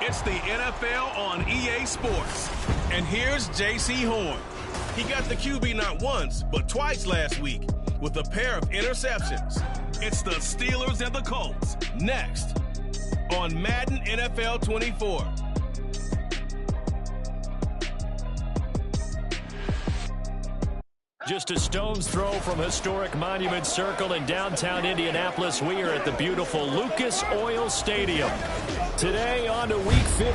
It's the NFL on EA Sports. And here's J.C. Horn. He got the QB not once, but twice last week with a pair of interceptions. It's the Steelers and the Colts next on Madden NFL 24. Just a stone's throw from historic Monument Circle in downtown Indianapolis. We are at the beautiful Lucas Oil Stadium. Today on to Week 15.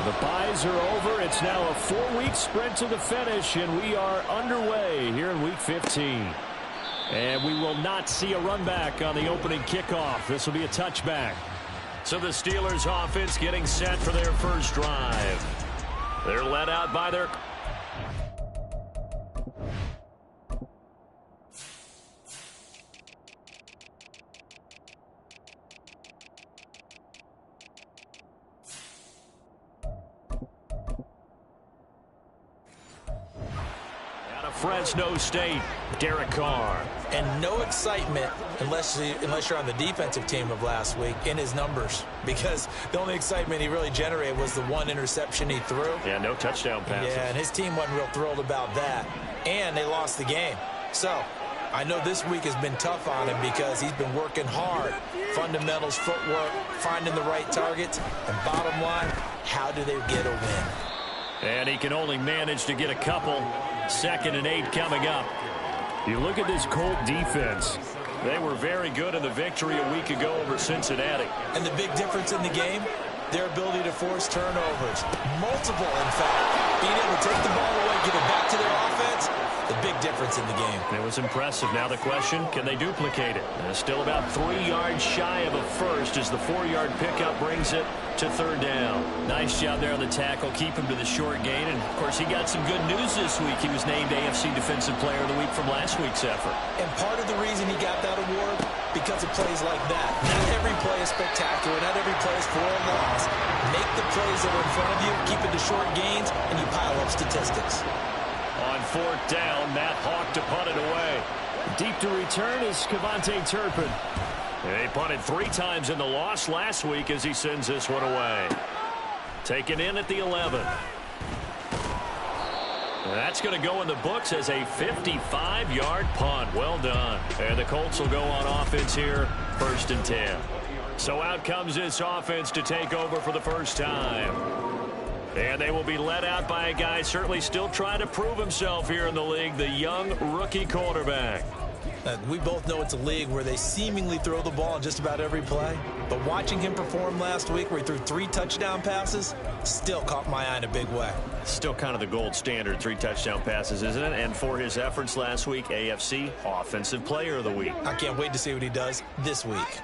The byes are over. It's now a 4-week sprint to the finish, and we are underway here in Week 15. And we will not see a run back on the opening kickoff. This will be a touchback. So the Steelers offense getting set for their first drive. They're led out by their... out of Fresno State, Derek Carr. And no excitement unless you're on the defensive team of last week in his numbers, because the only excitement he really generated was the one interception he threw. Yeah, no touchdown passes. Yeah, and his team wasn't real thrilled about that. And they lost the game. So I know this week has been tough on him because he's been working hard. Fundamentals, footwork, finding the right targets. And bottom line, how do they get a win? And he can only manage to get a couple. 2nd and 8 coming up. You look at this Colt defense. They were very good in the victory a week ago over Cincinnati. And the big difference in the game, their ability to force turnovers. Multiple, in fact. Being able to take the ball away, give it back to their offense, the big difference in the game. It was impressive. Now the question, can they duplicate it? And it's still about 3 yards shy of a first as the 4-yard pickup brings it to 3rd down. Nice job there on the tackle. Keep him to the short gain. And, of course, he got some good news this week. He was named AFC Defensive Player of the Week from last week's effort. And part of the reason he got that award, because of plays like that. Not every play is spectacular. Not every play is for a loss. Make the plays that are in front of you, keep it to short gains, and you pile up statistics. On 4th down, Matt Hawk to punt it away. Deep to return is Kevontae Turpin. He punted 3 times in the loss last week as he sends this one away. Taken in at the 11. That's going to go in the books as a 55-yard punt. Well done. And the Colts will go on offense here, 1st and 10. So out comes this offense to take over for the first time. And they will be led out by a guy certainly still trying to prove himself here in the league, the young rookie quarterback. We both know it's a league where they seemingly throw the ball in just about every play. But watching him perform last week where he threw 3 touchdown passes still caught my eye in a big way. Still kind of the gold standard, 3 touchdown passes, isn't it? And for his efforts last week, AFC Offensive Player of the Week. I can't wait to see what he does this week.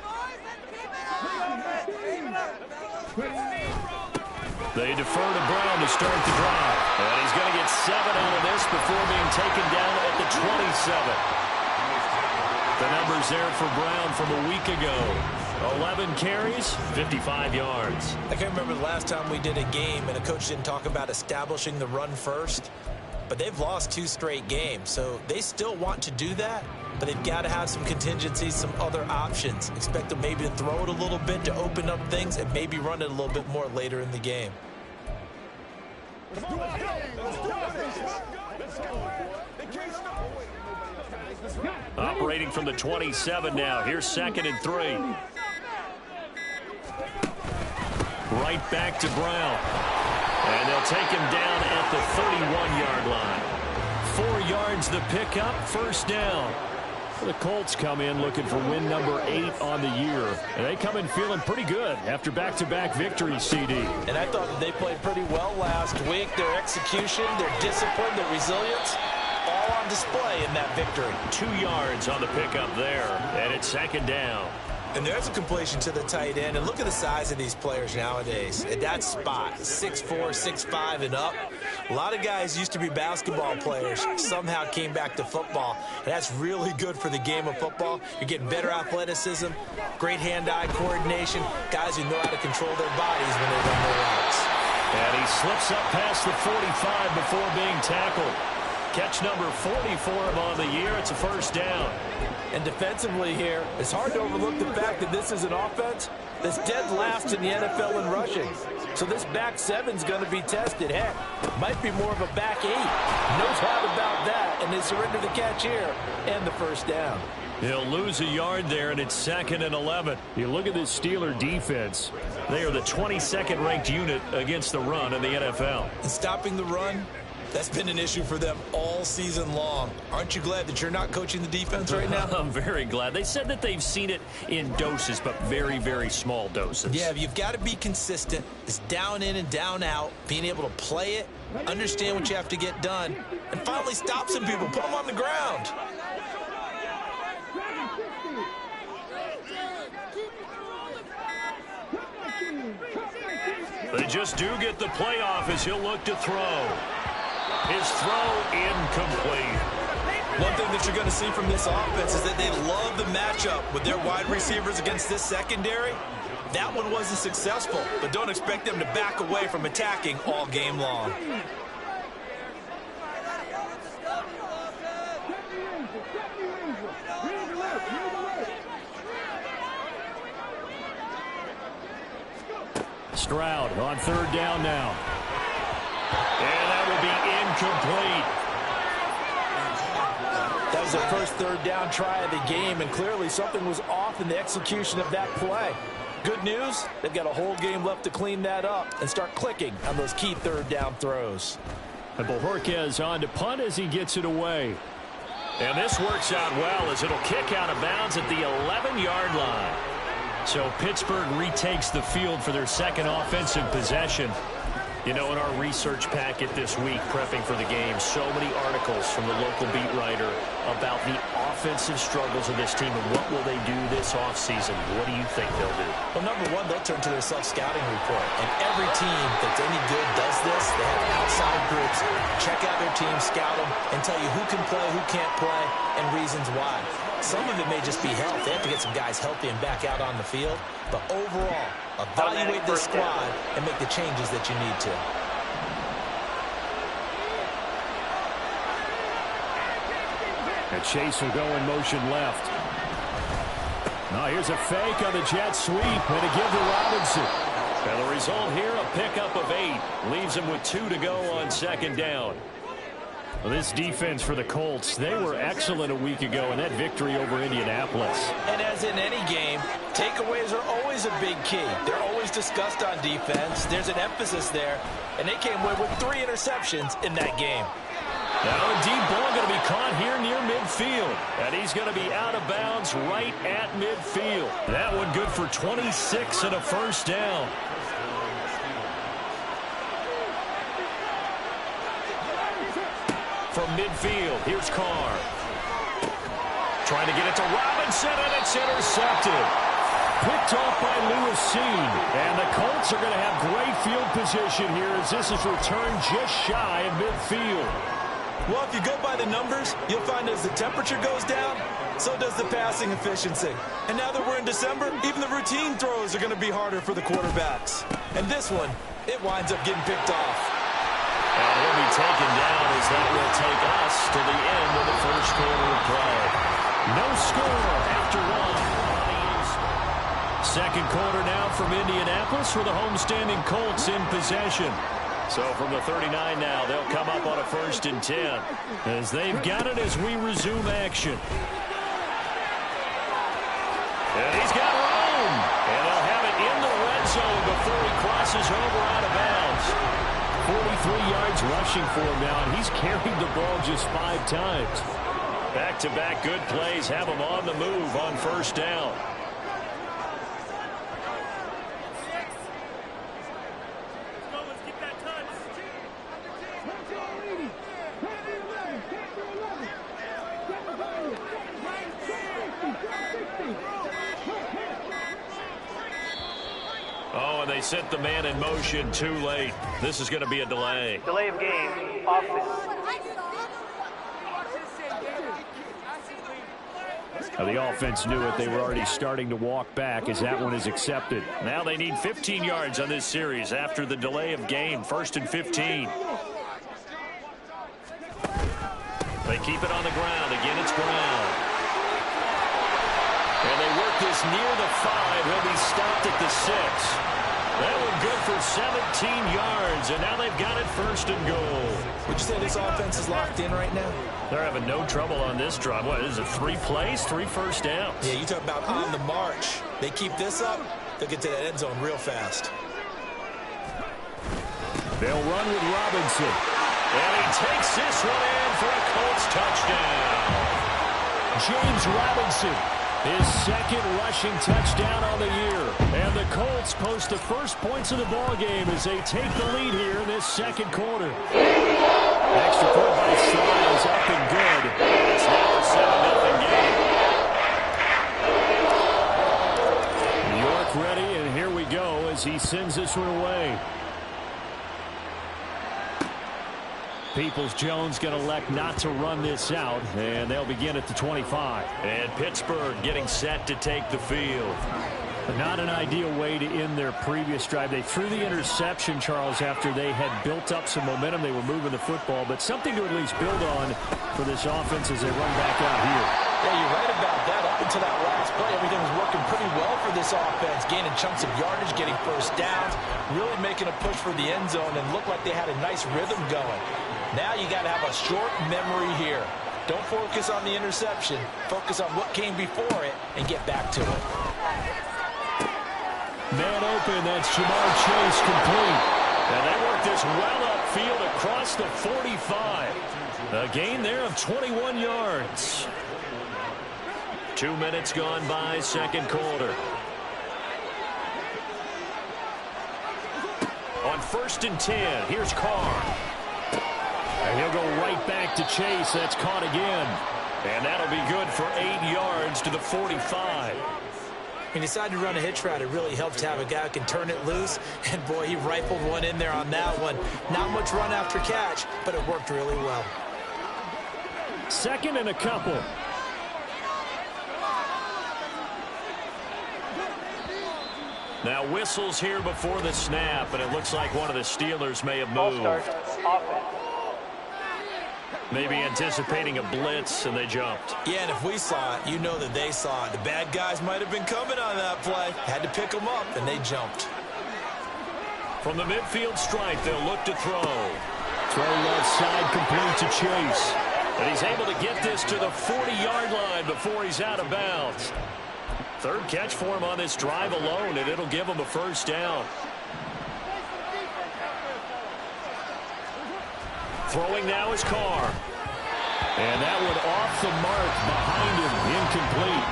They defer to Brown to start the drive. And he's going to get 7 out of this before being taken down at the 27. The numbers there for Brown from a week ago. 11 carries, 55 yards. I can't remember the last time we did a game and a coach didn't talk about establishing the run first. But they've lost 2 straight games, so they still want to do that. But they've got to have some contingencies, some other options. Expect them maybe to throw it a little bit to open up things and maybe run it a little bit more later in the game. Operating from the 27 now. Here's 2nd and 3. Right back to Brown. And they'll take him down at the 31-yard line. 4 yards the pickup, 1st down. The Colts come in looking for win number 8 on the year. And they come in feeling pretty good after back-to-back victories, CD. And I thought that they played pretty well last week. Their execution, their discipline, their resilience, all on display in that victory. 2 yards on the pickup there. And it's 2nd down. And there's a completion to the tight end. And look at the size of these players nowadays. At that spot, 6'4", 6'5", and up. A lot of guys used to be basketball players, somehow came back to football. And that's really good for the game of football. You're getting better athleticism, great hand-eye coordination, guys who know how to control their bodies when they run their routes. And he slips up past the 45 before being tackled. Catch number 40 for him on the year. It's a first down. And defensively here, it's hard to overlook the fact that this is an offense that's dead last in the NFL in rushing. So this back seven's going to be tested. Heck, might be more of a back eight. No doubt about that. And they surrender the catch here and the first down. He'll lose a yard there, and it's 2nd and 11. You look at this Steeler defense. They are the 22nd ranked unit against the run in the NFL. And stopping the run, that's been an issue for them all season long. Aren't you glad that you're not coaching the defense right now? I'm very glad. They said that they've seen it in doses, but very, very small doses. Yeah, you've got to be consistent. It's down in and down out, being able to play it, understand what you have to get done, and finally stop some people, put them on the ground. They just do get the playoff as he'll look to throw. His throw incomplete. One thing that you're going to see from this offense is that they love the matchup with their wide receivers against this secondary. That one wasn't successful, but don't expect them to back away from attacking all game long. Stroud on 3rd down now. And that will be incomplete. That was their first 3rd down try of the game, and clearly something was off in the execution of that play. Good news, they've got a whole game left to clean that up and start clicking on those key 3rd down throws. And Bojorquez on to punt as he gets it away. And this works out well as it'll kick out of bounds at the 11-yard line. So Pittsburgh retakes the field for their 2nd offensive possession. You know, in our research packet this week, prepping for the game, so many articles from the local beat writer about the offensive struggles of this team and what will they do this offseason. What do you think they'll do? Well, number one, they'll turn to their self-scouting report. And every team that's any good does this. They have outside groups, check out their team, scout them, and tell you who can play, who can't play, and reasons why. Some of it may just be health. They have to get some guys healthy and back out on the field. But overall, evaluate this squad and make the changes that you need to. And Chase will go in motion left. Now here's a fake on the jet sweep and a give to Robinson. And the result here, a pickup of 8. Leaves him with 2 to go on 2nd down. Well, this defense for the Colts, they were excellent a week ago in that victory over Indianapolis. And as in any game, takeaways are always a big key. They're always discussed on defense. There's an emphasis there, and they came away with 3 interceptions in that game. Now a deep ball going to be caught here near midfield. And he's going to be out of bounds right at midfield. That one good for 26 and a first down. From midfield, here's Carr. Trying to get it to Robinson, and it's intercepted. Picked off by Lewis Cine. And the Colts are going to have great field position here as this is returned just shy of midfield. Well, if you go by the numbers, you'll find as the temperature goes down, so does the passing efficiency. And now that we're in December, even the routine throws are going to be harder for the quarterbacks. And this one, it winds up getting picked off. And he'll be taken down as that will take us to the end of the first quarter of play. No score after 1. Second quarter now from Indianapolis for the homestanding Colts in possession. So from the 39 now, they'll come up on a 1st and 10. As they've got it as we resume action. And he's got room. And they'll have it in the red zone before he crosses over out of bounds. 43 yards rushing for him now, and he's carried the ball just 5 times. Back-to-back good plays have him on the move on 1st down. Oh, and they set the man in motion too late. This is going to be a delay. Delay of game, offense. Now, the offense knew it. They were already starting to walk back as that one is accepted. Now they need 15 yards on this series after the delay of game. 1st and 15. They keep it on the ground. Again, it's Brown. And they work this near the 5. He'll be stopped at the 6. That one good for 17 yards, and now they've got it 1st and goal. Would you say this offense is locked in right now? They're having no trouble on this drive. What is it, 3 plays, 3 first downs? Yeah, you talk about on the march. They keep this up, they'll get to that end zone real fast. They'll run with Robinson. And he takes this one in for a Colts touchdown. James Robinson, his 2nd rushing touchdown on the year. And the Colts post the first points of the ballgame as they take the lead here in this 2nd quarter. Extra point by Styles up and good. It's now a 7-0 game. New York ready, and here we go as he sends this one away. Peoples-Jones going to elect not to run this out, and they'll begin at the 25. And Pittsburgh getting set to take the field. But not an ideal way to end their previous drive. They threw the interception, Charles, after they had built up some momentum. They were moving the football, but something to at least build on for this offense as they run back out here. Yeah, you're right about that. Up until that last play, everything was working pretty well for this offense, gaining chunks of yardage, getting first downs, really making a push for the end zone, and looked like they had a nice rhythm going. Now you got to have a short memory here. Don't focus on the interception. Focus on what came before it and get back to it. Man open, that's Jamar Chase complete. And they work this well upfield across the 45. A gain there of 21 yards. 2 minutes gone by, 2nd quarter. On 1st and 10, here's Carr. And he'll go right back to Chase. That's caught again. And that'll be good for 8 yards to the 45. He decided to run a hitch route. It really helped to have a guy who can turn it loose. And, boy, he rifled one in there on that one. Not much run after catch, but it worked really well. 2nd and a couple. Now whistles here before the snap, and it looks like one of the Steelers may have moved. Maybe anticipating a blitz, and they jumped. Yeah, and if we saw it, you know that they saw it. The bad guys might have been coming on that play. Had to pick them up, and they jumped. From the midfield stripe, they'll look to throw. Throw left side, complete to Chase. And he's able to get this to the 40-yard line before he's out of bounds. 3rd catch for him on this drive alone, and it'll give him a first down. Throwing now is Carr. And that one off the mark behind him, incomplete.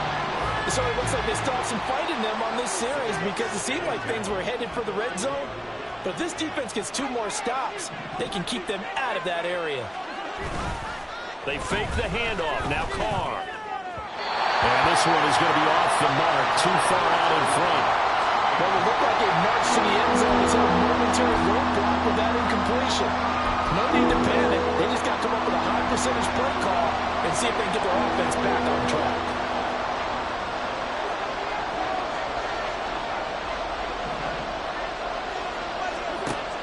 So it looks like they still have some fight in them on this series because it seemed like things were headed for the red zone. But if this defense gets 2 more stops, they can keep them out of that area. They fake the handoff. Now Carr. And this one is going to be off the mark, too far out in front. Well, it looked like a march to the end zone. It's a momentary roadblock with that incompletion. No need to panic. They just got to come up with a high percentage play call and see if they can get their offense back on track.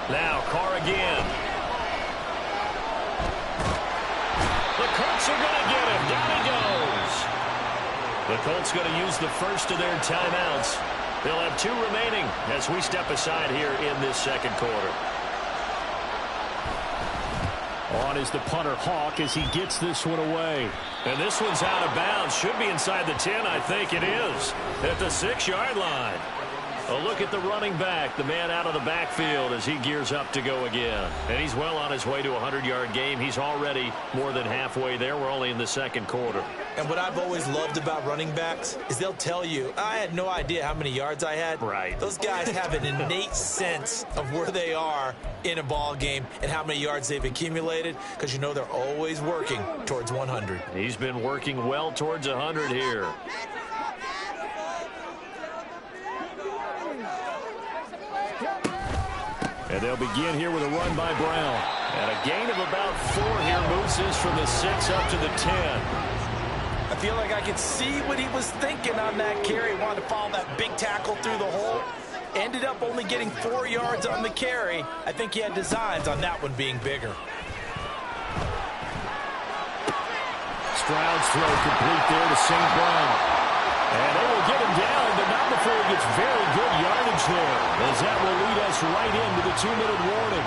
Now Carr again. The Colts are going to get him. Down he goes. The Colts going to use the first of their timeouts. They'll have 2 remaining as we step aside here in this 2nd quarter. On is the punter Hawk as he gets this one away. And this one's out of bounds. Should be inside the 10. I think it is. At the 6-yard line. A look at the running back, the man out of the backfield as he gears up to go again. And he's well on his way to a 100-yard game. He's already more than halfway there. We're only in the 2nd quarter. And what I've always loved about running backs is they'll tell you, I had no idea how many yards I had. Right. Those guys have an innate sense of where they are in a ball game and how many yards they've accumulated because you know they're always working towards 100. He's been working well towards 100 here. And they'll begin here with a run by Brown. And a gain of about 4 here moves this from the 6 up to the 10. I feel like I could see what he was thinking on that carry. Wanted to follow that big tackle through the hole. Ended up only getting 4 yards on the carry. I think he had designs on that one being bigger. Stroud's throw complete there to St. Brown. And they will get him down, but not before he gets very good yardage there, as that will lead us right into the 2-minute warning.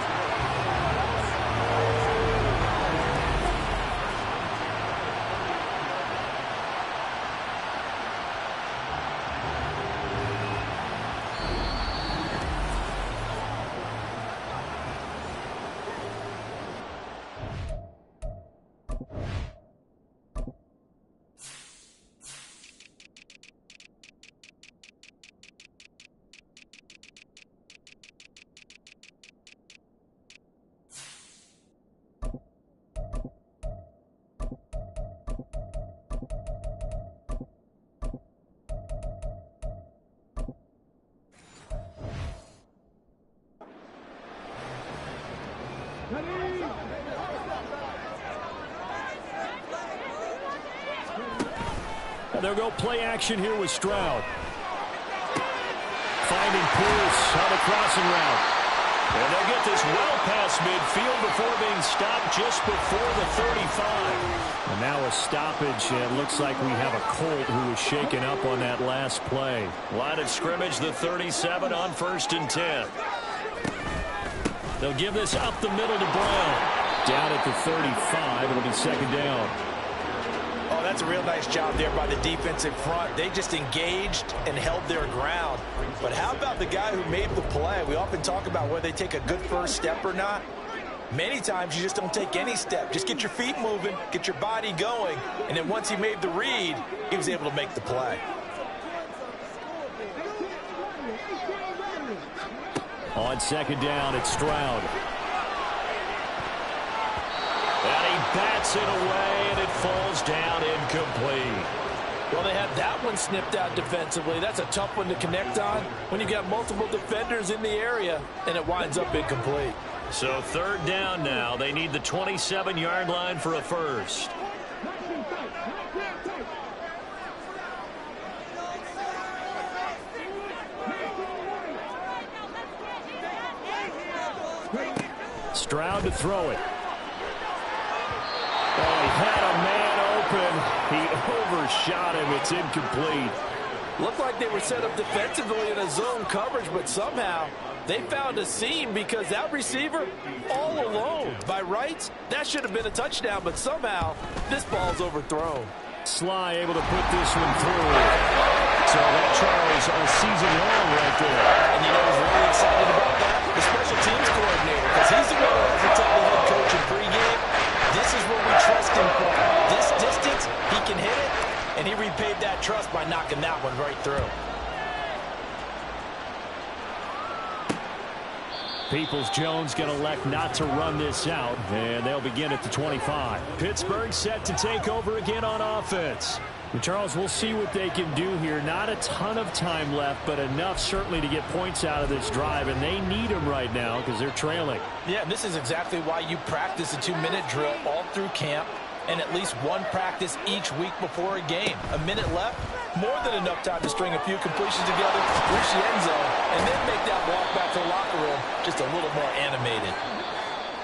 They'll go play action here with Stroud. Finding Pierce on the crossing route. And they'll get this well past midfield before being stopped just before the 35. And now a stoppage. It looks like we have a Colt who was shaken up on that last play. Line of scrimmage, the 37 on 1st and 10. They'll give this up the middle to Brown. Down at the 35. It'll be 2nd down. Oh, that's a real nice job there by the defensive front. They just engaged and held their ground. But how about the guy who made the play? We often talk about whether they take a good first step or not. Many times you just don't take any step. Just get your feet moving, get your body going, and then once he made the read, he was able to make the play. On 2nd down, it's Stroud. And he bats it away, and it falls down incomplete. Well, they had that one snipped out defensively. That's a tough one to connect on when you've got multiple defenders in the area, and it winds up incomplete. So 3rd down now. They need the 27-yard line for a first. Stroud to throw it. Oh, he had a man open. He overshot him. It's incomplete. Looked like they were set up defensively in a zone coverage, but somehow they found a seam because that receiver all alone. By rights, that should have been a touchdown, but somehow this ball's overthrown. Sly able to put this one through. So that Charles a season long right there. And you know who's really excited about that? The special teams coordinator, because he's the one who has to tell the head coach in pregame, this is what we trust him for. This distance, he can hit it, and he repaid that trust by knocking that one right through. Peoples-Jones going to elect not to run this out, and they'll begin at the 25. Pittsburgh set to take over again on offense. And Charles, we'll see what they can do here. Not a ton of time left, but enough certainly to get points out of this drive, and they need them right now because they're trailing. Yeah, and this is exactly why you practice a 2-minute drill all through camp and at least one practice each week before a game. A minute left, more than enough time to string a few completions together, reach the end zone, and then make that walk back to the locker room just a little more animated.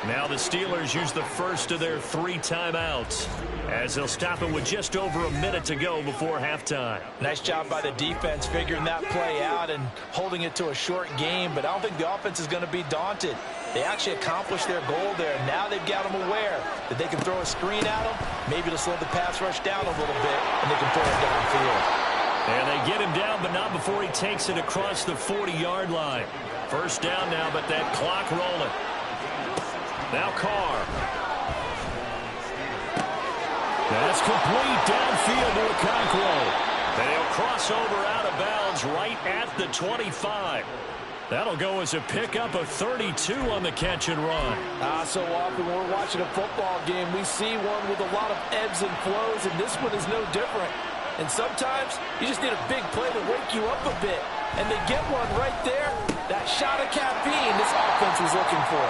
Now the Steelers use the first of their 3 timeouts as they'll stop it with just over a minute to go before halftime. Nice job by the defense figuring that play out and holding it to a short game, but I don't think the offense is going to be daunted. They actually accomplished their goal there. Now they've got them aware that they can throw a screen at them, maybe to slow the pass rush down a little bit, and they can throw it downfield. And they get him down, but not before he takes it across the 40-yard line. First down now, but that clock rolling. Now Carr. That's complete downfield to Okonkwo. They'll cross over out of bounds right at the 25. That'll go as a pickup of 32 on the catch and run. So often when we're watching a football game, we see one with a lot of ebbs and flows, and this one is no different. And sometimes you just need a big play to wake you up a bit. And they get one right there. That shot of caffeine this offense was looking for.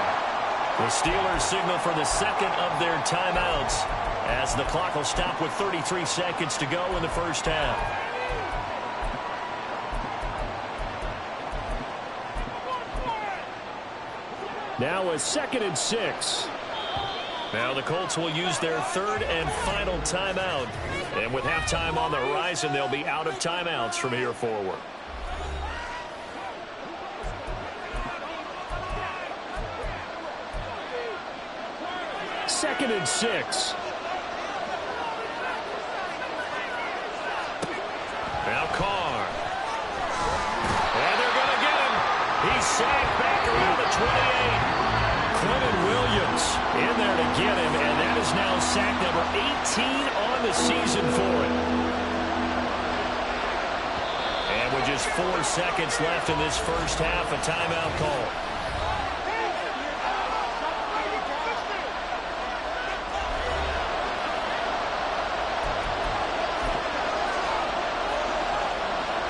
The Steelers signal for the second of their timeouts as the clock will stop with 33 seconds to go in the first half. Now a 2nd and 6. Now the Colts will use their 3rd and final timeout. And with halftime on the horizon, they'll be out of timeouts from here forward. Second and 6. Now Carr. And they're going to get him. He's sacked back around the 28. Quentin Williams in there to get him, and that is now sack number 18 on the season for him. And with just 4 seconds left in this first half, a timeout call.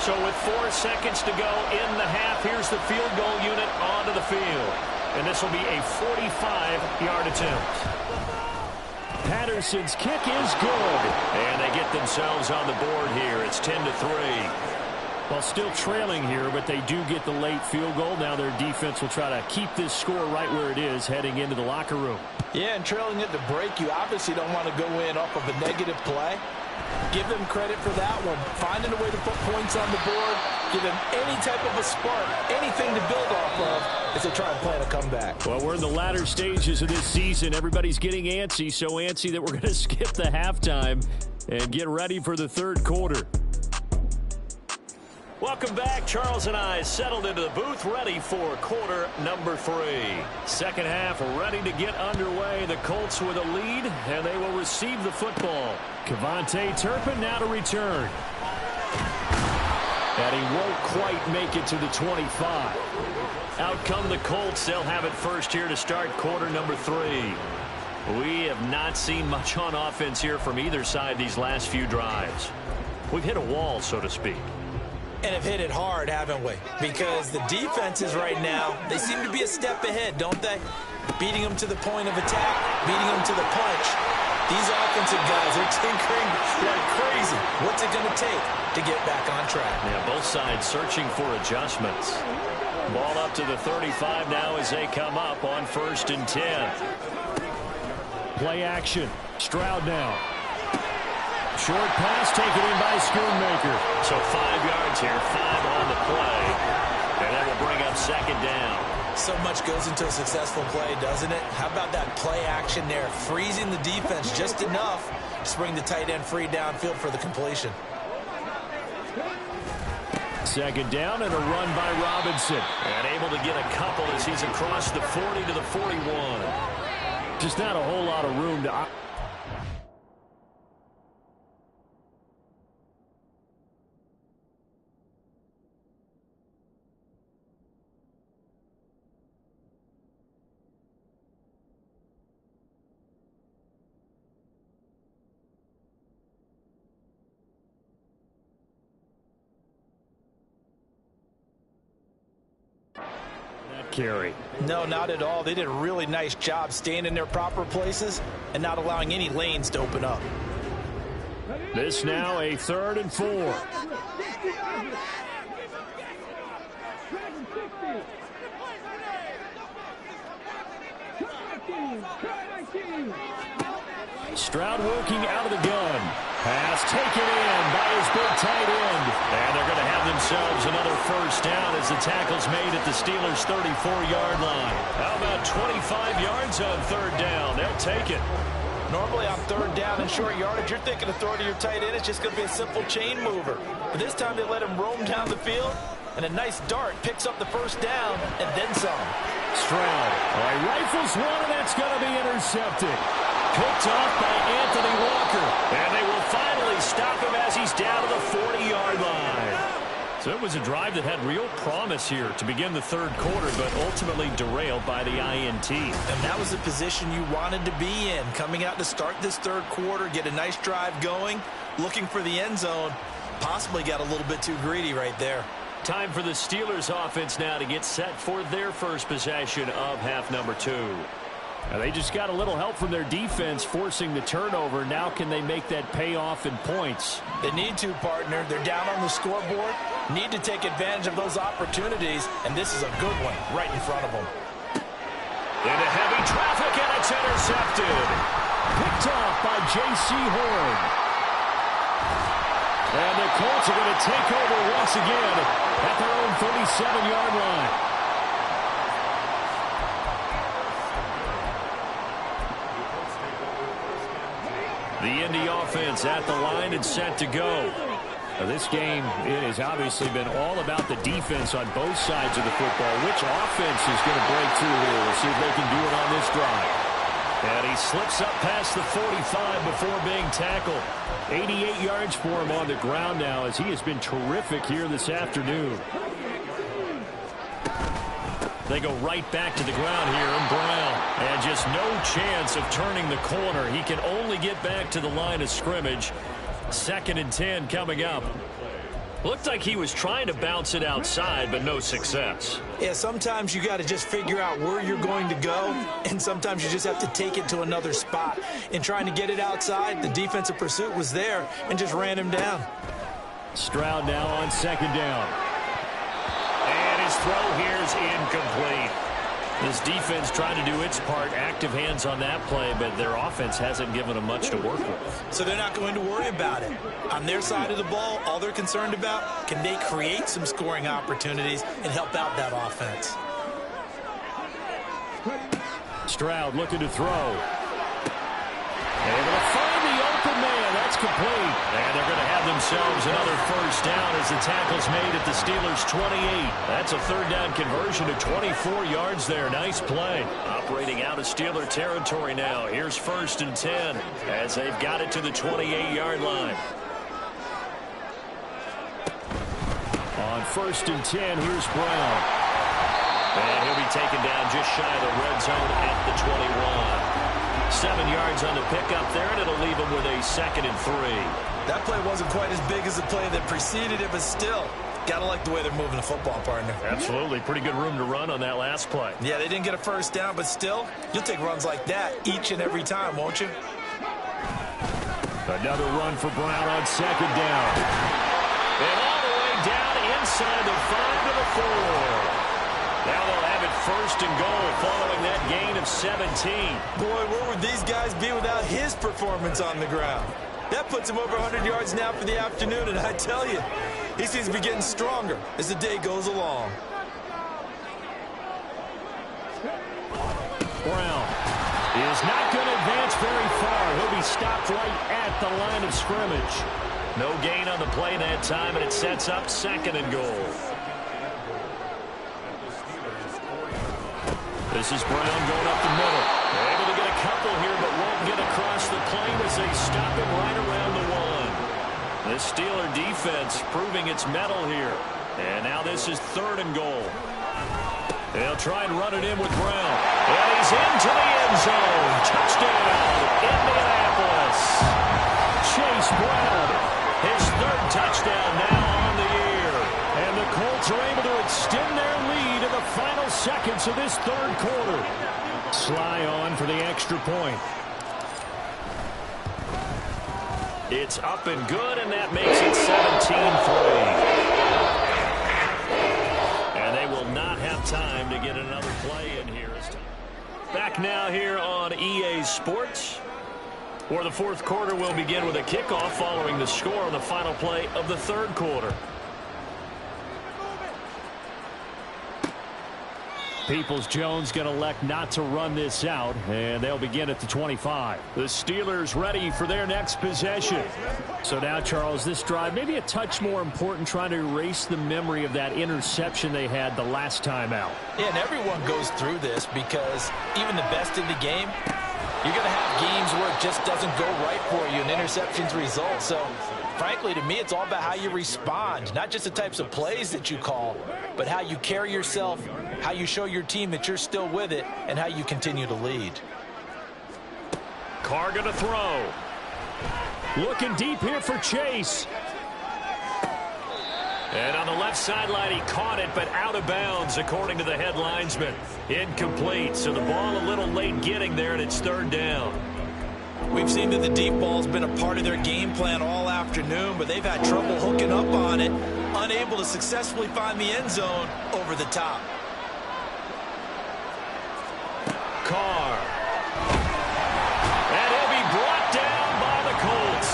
So with 4 seconds to go in the half, here's the field goal unit onto the field. And this will be a 45-yard attempt. Patterson's kick is good. And they get themselves on the board here. It's 10-3. Well, still trailing here, but they do get the late field goal. Now their defense will try to keep this score right where it is heading into the locker room. Yeah, and trailing at the break, you obviously don't want to go in off of a negative play. Give them credit for that one. Finding a way to put points on the board, give them any type of a spark, anything to build off of as they try and plan a comeback. Well, we're in the latter stages of this season. Everybody's getting antsy, so antsy that we're going to skip the halftime and get ready for the third quarter. Welcome back. Charles and I settled into the booth, ready for quarter number 3. Second half ready to get underway. The Colts with a lead, and they will receive the football. Kevontae Turpin now to return. And he won't quite make it to the 25. Out come the Colts. They'll have it first here to start quarter number 3. We have not seen much on offense here from either side these last few drives. We've hit a wall, so to speak. And have hit it hard, haven't we? Because the defenses right now, they seem to be a step ahead, don't they? Beating them to the point of attack, beating them to the punch. These offensive guys are tinkering like crazy. What's it going to take to get back on track? Yeah, both sides searching for adjustments. Ball up to the 35 now as they come up on 1st and 10. Play action. Stroud now. Short pass taken in by Schoonmaker. So 5 yards here, 5 on the play. And that will bring up 2nd down. So much goes into a successful play, doesn't it? How about that play action there? Freezing the defense just enough to bring the tight end free downfield for the completion. 2nd down and a run by Robinson. And able to get a couple as he's across the 40 to the 41. Just not a whole lot of room to... carry. No, not at all. They did a really nice job staying in their proper places and not allowing any lanes to open up. This now a 3rd and 4. Stroud working out of the gun. Pass taken in by his big tight end. And they're going to have themselves another 1st down as the tackle's made at the Steelers' 34-yard line. How about 25 yards on 3rd down? They'll take it. Normally on 3rd down and short yardage, you're thinking of throwing to your tight end. It's just going to be a simple chain mover. But this time they let him roam down the field, and a nice dart picks up the 1st down and then some. Stroud rifles one, and that's going to be intercepted. Picked off by Anthony Walker. And they will finally stop him as he's down to the 40-yard line. So it was a drive that had real promise here to begin the 3rd quarter, but ultimately derailed by the INT. And that was the position you wanted to be in. Coming out to start this 3rd quarter, get a nice drive going, looking for the end zone. Possibly got a little bit too greedy right there. Time for the Steelers offense now to get set for their first possession of half number 2. Now they just got a little help from their defense forcing the turnover. Now can they make that pay off in points? They need to, partner. They're down on the scoreboard. Need to take advantage of those opportunities, and this is a good one right in front of them. Into heavy traffic, and it's intercepted. Picked off by J.C. Horn. And the Colts are going to take over once again at their own 37-yard line. The Indy offense at the line and set to go. Now this game, it has obviously been all about the defense on both sides of the football. Which offense is going to break through here? We'll see if they can do it on this drive. And he slips up past the 45 before being tackled. 88 yards for him on the ground now as he has been terrific here this afternoon. They go right back to the ground here, and Brown. And just no chance of turning the corner. He can only get back to the line of scrimmage. 2nd and 10 coming up. Looked like he was trying to bounce it outside, but no success. Yeah, sometimes you got to just figure out where you're going to go, and sometimes you just have to take it to another spot. In trying to get it outside, the defensive pursuit was there and just ran him down. Stroud now on 2nd down. And his throw here is incomplete. This defense trying to do its part. Active hands on that play, but their offense hasn't given them much to work with. So they're not going to worry about it. On their side of the ball, all they're concerned about, can they create some scoring opportunities and help out that offense? Stroud looking to throw. Able to find the open man. That's complete. And they're going to have themselves another first down as the tackle's made at the Steelers' 28. That's a 3rd down conversion to 24 yards there. Nice play. Operating out of Steeler territory now. Here's 1st and 10 as they've got it to the 28-yard line. On 1st and 10, here's Brown. And he'll be taken down just shy of the red zone at the 21. 7 yards on the pickup there, and it'll leave him with a 2nd and 3. That play wasn't quite as big as the play that preceded it, but still, gotta like the way they're moving the football, partner. Absolutely. Pretty good room to run on that last play. Yeah, they didn't get a first down, but still, you'll take runs like that each and every time, won't you? Another run for Brown on 2nd down. And all the way down inside the 5 to the 4. Now they'll have it 1st and goal following that gain of 17. Boy, where would these guys be without his performance on the ground? That puts him over 100 yards now for the afternoon, and I tell you, he seems to be getting stronger as the day goes along. Brown is not going to advance very far. He'll be stopped right at the line of scrimmage. No gain on the play that time, and it sets up 2nd and goal. This is Brown going up the middle. They're able to get a couple here, but won't get across the plane as they stop him right around the 1. The Steeler defense proving its mettle here. And now this is 3rd and goal. They'll try and run it in with Brown. And he's into the end zone. Touchdown, Indianapolis. Chase Brown. His 3rd touchdown now on the year. And the Colts are able to extend their lead in the final seconds of this 3rd quarter. Sly on for the extra point. It's up and good, and that makes it 17-3. And they will not have time to get another play in here. Back now here on EA Sports, where the 4th quarter will begin with a kickoff following the score on the final play of the 3rd quarter. Peoples-Jones going to elect not to run this out, and they'll begin at the 25. The Steelers ready for their next possession. So now, Charles, this drive maybe a touch more important, trying to erase the memory of that interception they had the last time out. Yeah, and everyone goes through this because even the best in the game, you're going to have games where it just doesn't go right for you and interceptions result. So, frankly, to me, it's all about how you respond, not just the types of plays that you call, but how you carry yourself, how you show your team that you're still with it, and how you continue to lead. Carr going to throw. Looking deep here for Chase. And on the left sideline, he caught it, but out of bounds, according to the head linesman. Incomplete, so the ball a little late getting there, and it's third down. We've seen that the deep ball's been a part of their game plan all afternoon, but they've had trouble hooking up on it, unable to successfully find the end zone over the top. Carr. And he'll be brought down by the Colts.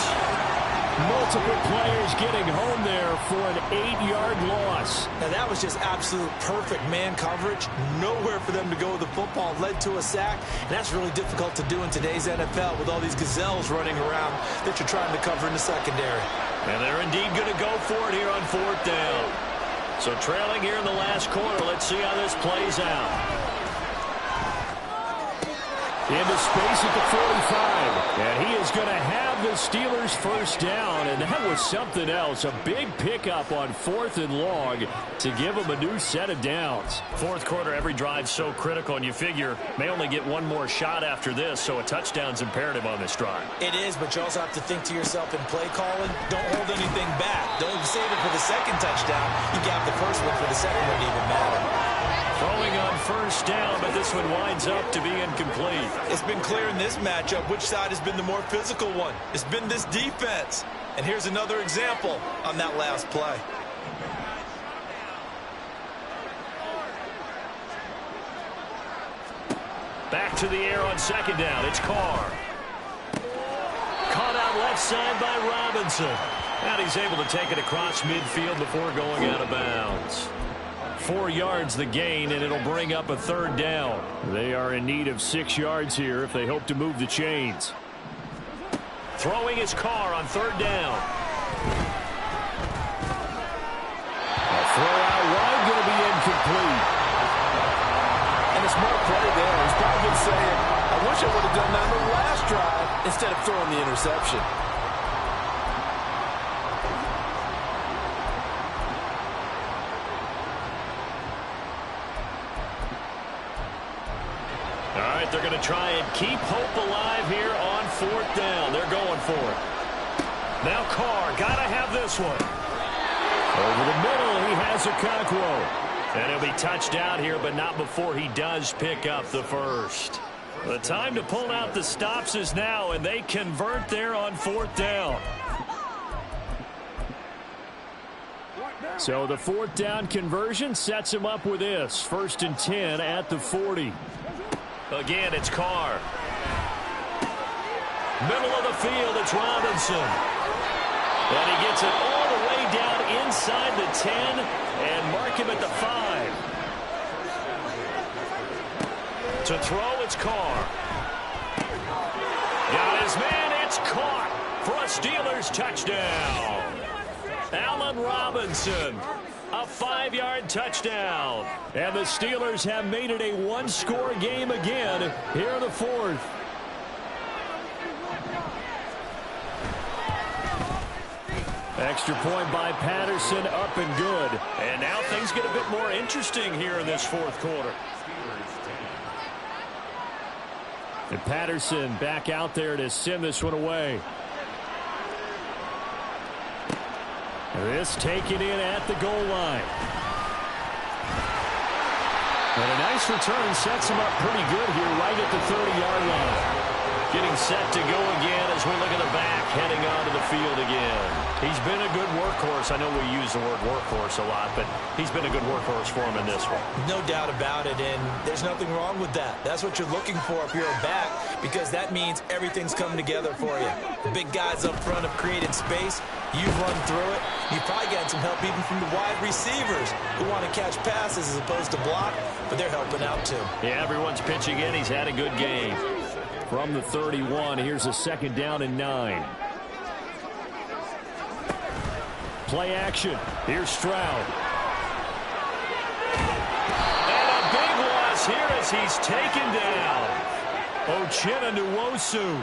Multiple players getting home there for an 8-yard loss. Now that was just absolute perfect man coverage. Nowhere for them to go with the football. Led to a sack. And that's really difficult to do in today's NFL with all these gazelles running around that you're trying to cover in the secondary. And they're indeed going to go for it here on fourth down. So trailing here in the last quarter. Let's see how this plays out. Into space at the 45. And he is going to have the Steelers first down. And that was something else. A big pickup on 4th and long to give them a new set of downs. Fourth quarter, every drive so critical. And you figure may only get one more shot after this. So a touchdown's imperative on this drive. It is, but you also have to think to yourself in play calling. Don't hold anything back. Don't save it for the second touchdown. You got the first one for the second one to even matter. Throwing on first down, but this one winds up to be incomplete. It's been clear in this matchup which side has been the more physical one. It's been this defense. And here's another example on that last play. Back to the air on second down. It's Carr. Caught out left side by Robinson. And he's able to take it across midfield before going out of bounds. 4 yards the gain, and it'll bring up a third down. They are in need of 6 yards here if they hope to move the chains. Throwing his Carr on third down. A throw out wide going to be incomplete. And a smart play there. He's probably saying, I wish I would have done that on the last drive instead of throwing the interception. They're going to try and keep hope alive here on fourth down. They're going for it. Now Carr, got to have this one. Over the middle, he has Okonkwo. And he'll be touched out here, but not before he does pick up the first. The time to pull out the stops is now, and they convert there on fourth down. So the fourth down conversion sets him up with this. 1st and 10 at the 40. Again, it's Carr. Middle of the field, it's Robinson. And he gets it all the way down inside the 10 and mark him at the 5. To throw, it's Carr. Got his man, it's caught for a Steelers touchdown. Allen Robinson. A 5-yard touchdown. And the Steelers have made it a one-score game again here in the fourth. Extra point by Patterson, up and good. And now things get a bit more interesting here in this fourth quarter. And Patterson back out there to send this one away. This taken in at the goal line. And a nice return sets him up pretty good here right at the 30-yard line. Getting set to go again as we look at the back, heading onto the field again. He's been a good workhorse. I know we use the word workhorse a lot, but he's been a good workhorse for him in this one. No doubt about it, and there's nothing wrong with that. That's what you're looking for if you're a back, because that means everything's coming together for you. The big guys up front have created space. You've run through it. You've probably gotten some help even from the wide receivers who want to catch passes as opposed to block, but they're helping out too. Yeah, everyone's pitching in. He's had a good game. From the 31, here's a 2nd down and 9. Play action. Here's Stroud. And a big loss here as he's taken down. Uchenna Nwosu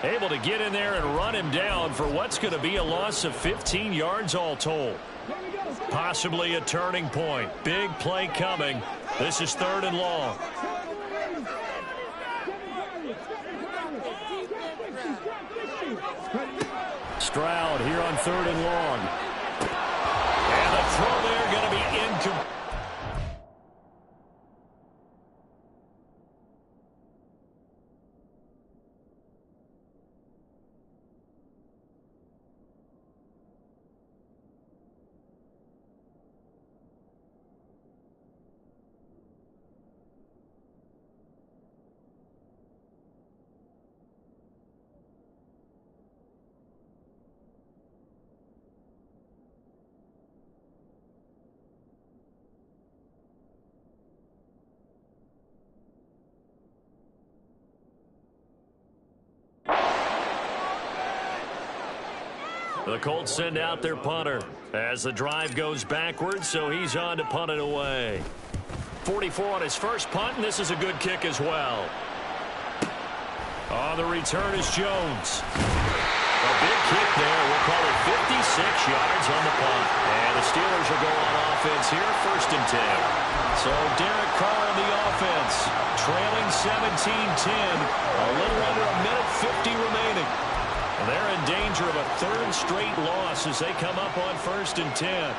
able to get in there and run him down for what's going to be a loss of 15 yards all told. Possibly a turning point. Big play coming. This is 3rd and long. Stroud here on 3rd and long. And And the throw there going to be incomplete. The Colts send out their punter as the drive goes backwards, so he's on to punt it away. 44 on his first punt, and this is a good kick as well. On the return is Jones. A big kick there. We'll call it 56 yards on the punt. And the Steelers will go on offense here, 1st and 10. So Derek Carr on the offense, trailing 17-10, a little under a minute 50 remaining. They're in danger of a 3rd straight loss as they come up on 1st and 10.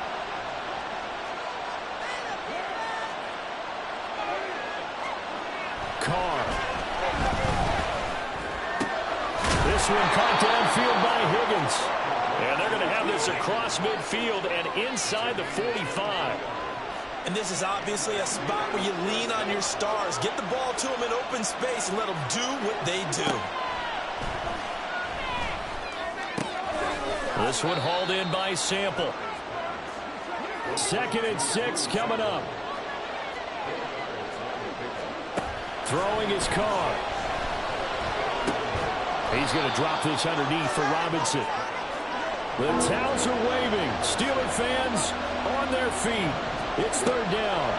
Carr. This one caught downfield by Higgins. And they're going to have this across midfield and inside the 45. And this is obviously a spot where you lean on your stars. Get the ball to them in open space and let them do what they do. This one hauled in by Sample. 2nd and 6 coming up. Throwing his Carr. He's going to drop this underneath for Robinson. The towels are waving. Steeler fans on their feet. It's 3rd down.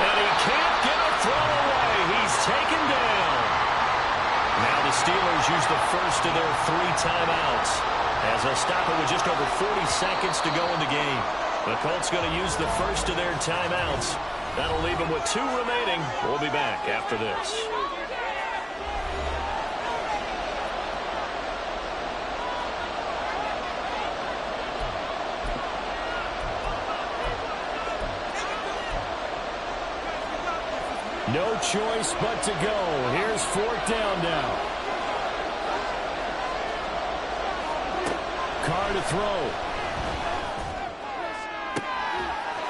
And he can't get a throw away. He's taken down. Now the Steelers use the first of their 3 timeouts as they'll stop it with just over 40 seconds to go in the game. The Colts going to use the first of their timeouts. That'll leave them with 2 remaining. We'll be back after this. No choice but to go. Here's 4th down now. Carr to throw.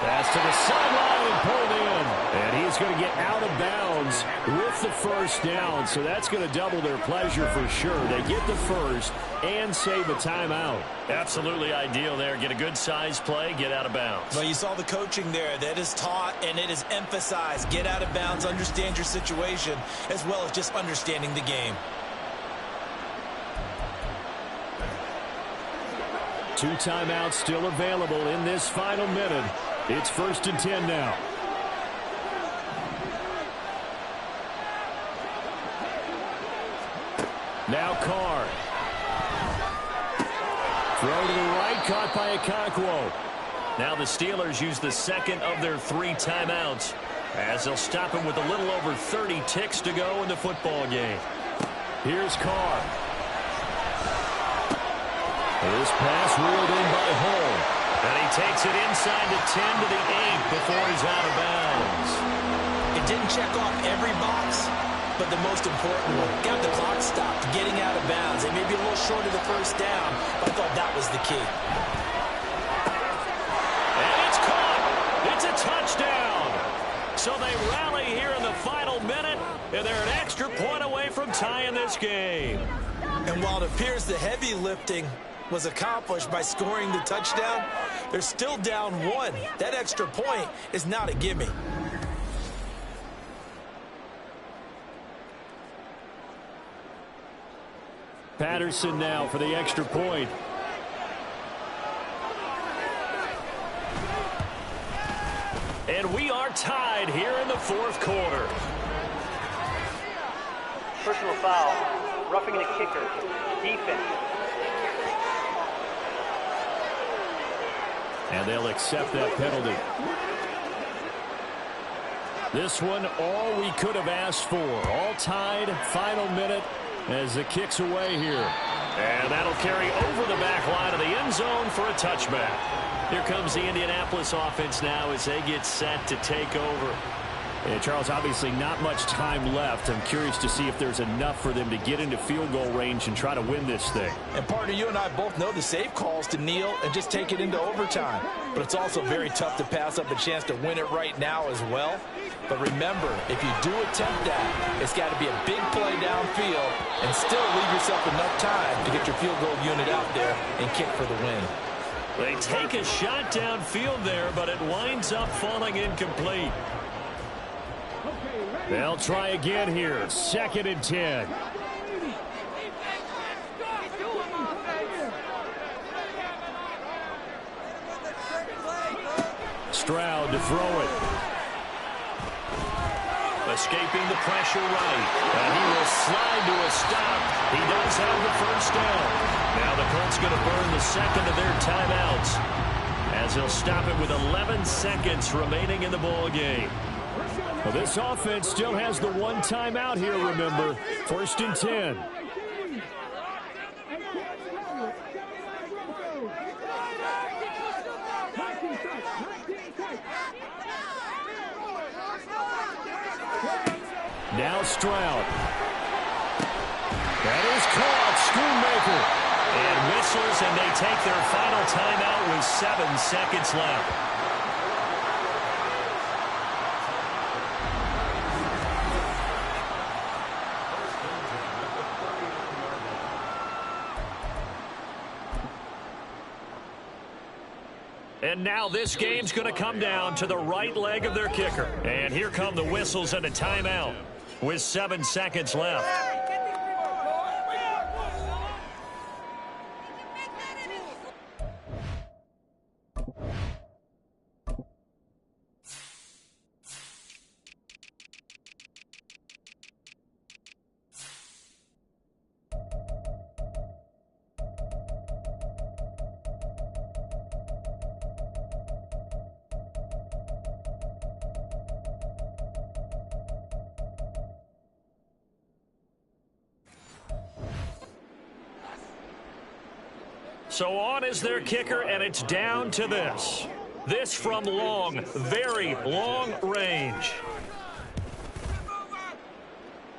Pass to the sideline and pulled in. And he's going to get out of bounds with the 1st down. So that's going to double their pleasure for sure. They get the first and save a timeout. Absolutely ideal there. Get a good size play, get out of bounds. Well, you saw the coaching there. That is taught and it is emphasized. Get out of bounds, understand your situation, as well as just understanding the game. 2 timeouts still available in this final minute. It's 1st and 10 now. Now Carr. Throw to the right, caught by Okonkwo. Now the Steelers use the 2nd of their 3 timeouts as they'll stop him with a little over 30 ticks to go in the football game. Here's Carr. This pass reeled in by Hull. And he takes it inside the 10 to the 8 before he's out of bounds. It didn't check off every box, but the most important one. Got the clock stopped, getting out of bounds. They may be a little short of the 1st down, but I thought that was the key. And it's caught. It's a touchdown. So they rally here in the final minute, and they're an extra point away from tying this game. And while it appears the heavy lifting was accomplished by scoring the touchdown, they're still down 1. That extra point is not a gimme. Patterson now for the extra point. And we are tied here in the 4th quarter. Personal foul, roughing the kicker, defense. And they'll accept that penalty. This one, all we could have asked for. All tied, final minute as the kick's away here. And that'll carry over the back line of the end zone for a touchback. Here comes the Indianapolis offense now as they get set to take over. And Charles, obviously not much time left. I'm curious to see if there's enough for them to get into field goal range and try to win this thing. And partner, you and I both know the safe calls to kneel and just take it into overtime. But it's also very tough to pass up a chance to win it right now as well. But remember, if you do attempt that, it's got to be a big play downfield and still leave yourself enough time to get your field goal unit out there and kick for the win. They take a shot downfield there, but it winds up falling incomplete. They'll try again here. 2nd and 10. Stroud to throw it. Escaping the pressure right. And he will slide to a stop. He does have the first down. Now the Colts going to burn the second of their timeouts as he'll stop it with 11 seconds remaining in the ball game. Well, this offense still has the one timeout here, remember. 1st and 10. Now Stroud. That is caught. Schoonmaker. And whistles, and they take their final timeout with 7 seconds left. And now this game's going to come down to the right leg of their kicker. And here come the whistles and a timeout with 7 seconds left. So on is their kicker, and it's down to this. This from long, very long range.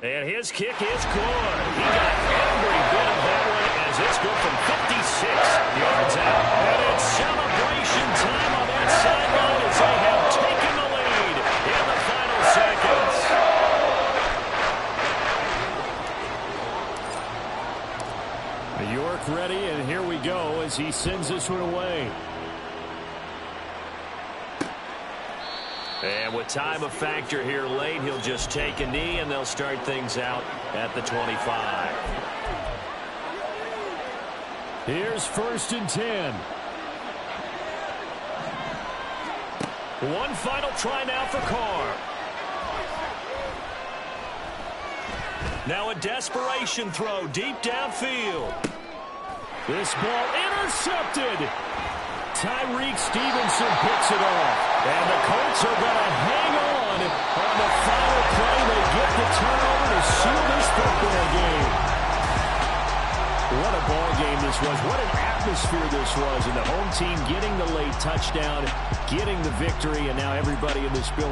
And his kick is good. He got every bit of that one as it's good from 56 yards out. And it's celebration time on that sideline as they have taken the lead in the final seconds. York ready, and here we go as he sends this one away. And with time a factor here late, he'll just take a knee, and they'll start things out at the 25. Here's 1st and 10. One final try now for Carr. Now a desperation throw deep downfield. This ball intercepted. Tyreek Stevenson picks it off. And the Colts are going to hang on the final play. They get the turnover to seal this football game. What a ball game this was. What an atmosphere this was. And the home team getting the late touchdown, getting the victory, and now everybody in this building